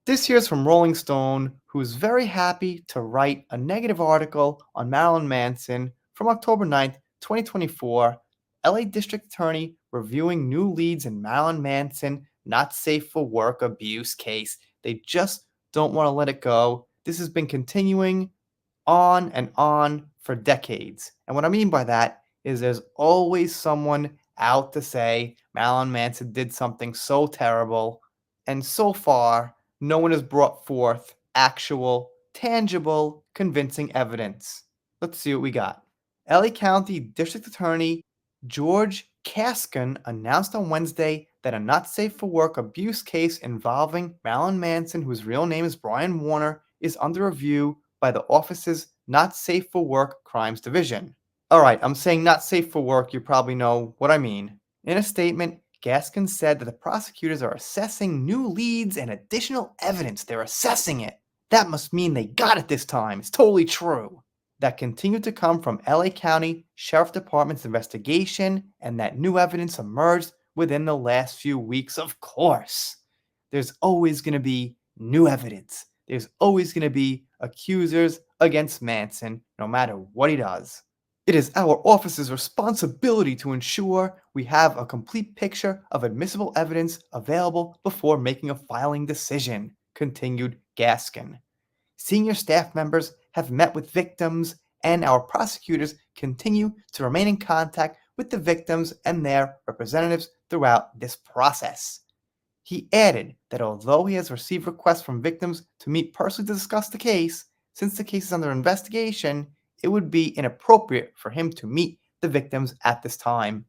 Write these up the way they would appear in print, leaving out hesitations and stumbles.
This here's from Rolling Stone, who's very happy to write a negative article on Marilyn Manson from October 9th, 2024. LA District Attorney reviewing new leads in Marilyn Manson not safe for work abuse case. They just don't want to let it go. This has been continuing on and on for decades. And what I mean by that is there's always someone out to say Marilyn Manson did something so terrible. And so far, no one has brought forth actual, tangible, convincing evidence. Let's see what we got. LA County District Attorney George Caskin announced on Wednesday that a not safe for work abuse case involving Marilyn Manson, whose real name is Brian Warner, is under review by the office's Not Safe for Work Crimes Division. Alright, I'm saying not safe for work, you probably know what I mean. In a statement, Gaskin said that the prosecutors are assessing new leads and additional evidence. They're assessing it. That must mean they got it this time. It's totally true. That continued to come from LA County Sheriff Department's investigation, and that new evidence emerged within the last few weeks, of course. There's always going to be new evidence. There's always going to be accusers against Manson, no matter what he does. It is our office's responsibility to ensure we have a complete picture of admissible evidence available before making a filing decision, continued Gaskin. Senior staff members have met with victims, and our prosecutors continue to remain in contact with the victims and their representatives throughout this process. He added that although he has received requests from victims to meet personally to discuss the case, since the case is under investigation, it would be inappropriate for him to meet the victims at this time.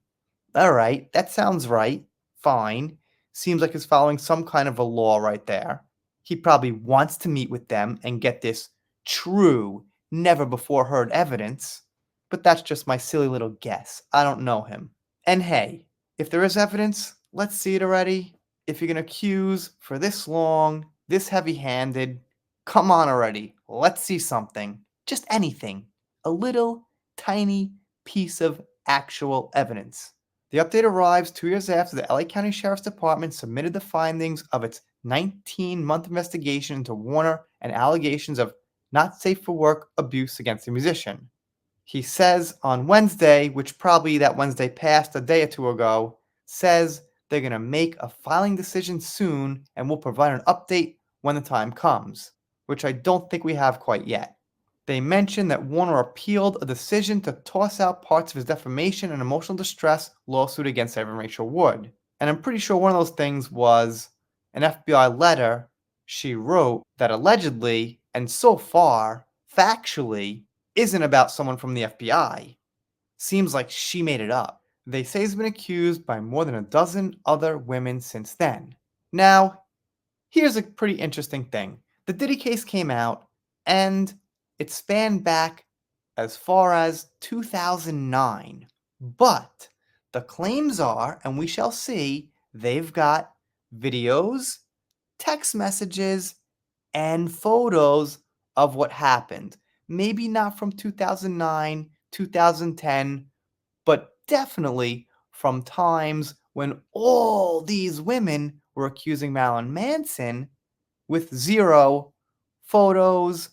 Alright, that sounds right. Fine. Seems like he's following some kind of a law right there. He probably wants to meet with them and get this true, never before heard evidence. But that's just my silly little guess. I don't know him. And hey, if there is evidence, let's see it already. If you're going to accuse for this long, this heavy handed, come on already. Let's see something. Just anything. A little tiny piece of actual evidence. The update arrives 2 years after the LA County Sheriff's Department submitted the findings of its 19-month investigation into Warner and allegations of not safe for work abuse against the musician. He says on Wednesday, which probably that Wednesday passed a day or two ago, says they're going to make a filing decision soon and will provide an update when the time comes, which I don't think we have quite yet. They mentioned that Warner appealed a decision to toss out parts of his defamation and emotional distress lawsuit against Evan Rachel Wood. And I'm pretty sure one of those things was an FBI letter she wrote that allegedly, and so far, factually, isn't about someone from the FBI. Seems like she made it up. They say he's been accused by more than a dozen other women since then. Now, here's a pretty interesting thing. The Diddy case came out, and it spanned back as far as 2009. But the claims are, and we shall see, they've got videos, text messages, and photos of what happened. Maybe not from 2009, 2010, but definitely from times when all these women were accusing Marilyn Manson with zero photos,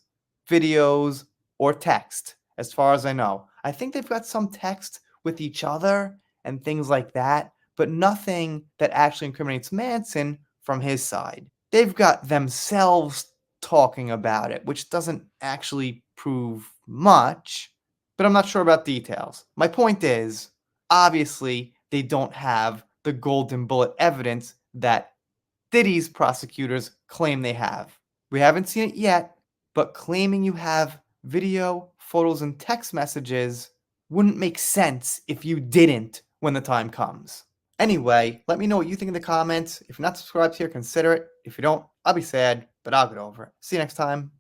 videos, or text, as far as I know. I think they've got some text with each other and things like that, but nothing that actually incriminates Manson from his side. They've got themselves talking about it, which doesn't actually prove much, but I'm not sure about details. My point is, obviously, they don't have the golden bullet evidence that Diddy's prosecutors claim they have. We haven't seen it yet, but claiming you have video, photos, and text messages wouldn't make sense if you didn't when the time comes. Anyway, let me know what you think in the comments. If you're not subscribed here, consider it. If you don't, I'll be sad, but I'll get over it. See you next time.